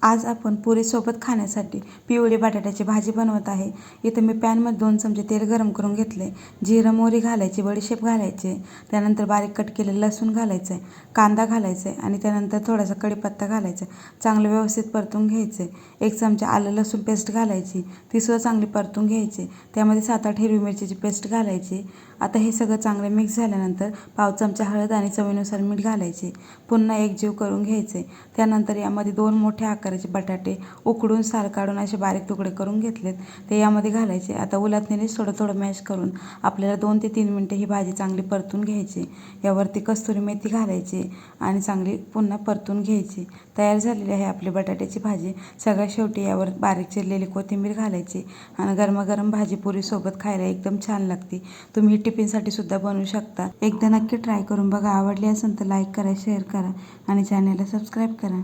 आज आपण पुरीसोबत खाण्यासाठी पिवळी बटाट्याची भाजी बनवत आहे। इथे मी पॅनमध्ये 2 चमचे तेल गरम करून घेतले। जिरं मोहरी घालायची, बडीशेप घालायचे, त्यानंतर बारीक कट केलेलं लसूण घालायचं आहे, कांदा घालायचा आहे आणि त्यानंतर थोडासा कढीपत्ता घालायचा। चांगलं व्यवस्थित परतून घ्यायचे। 1 चमचा आलं लसूण पेस्ट घालायची, ती सुद्धा चांगली परतून घ्यायची। त्यामध्ये 7-8 हिरवी मिरचीची पेस्ट घालायची। आता हे सगळं चांगलं मिक्स झाल्यानंतर पाव चमचा हळद आणि चवीनुसार मीठ घालायचे। पुन्हा एकजीव करून घ्यायचे। त्यानंतर यामध्ये 2 मोठ्या आकाराचे बटाटे उकडून साल काढून असे बारीक तुकडे करून घेतलेत, ते यामध्ये घालायचे। आता उलथणीने थोडं थोडं मॅश करून आपल्याला 2 ते 3 मिनिटे ही भाजी चांगली परतून घ्यायची। यावरती कस्तुरी मेथी घालायची आणि चांगली पुन्हा परतून घ्यायची। तयार झालेली आहे आपली बटाट्याची भाजी। सगळ्यात शेवटी यावर बारीक चिरलेली कोथिंबीर घालायची आणि गरमागरम भाजी पुरीसोबत खायला एकदम छान लागते। तुम्ही टिफिनसाठी सुद्धा बनवू शकता। एकदा नक्की ट्राय करून बघा। आवडली असेल तर लाईक करा, शेअर करा आणि चॅनलला सबस्क्राईब करा।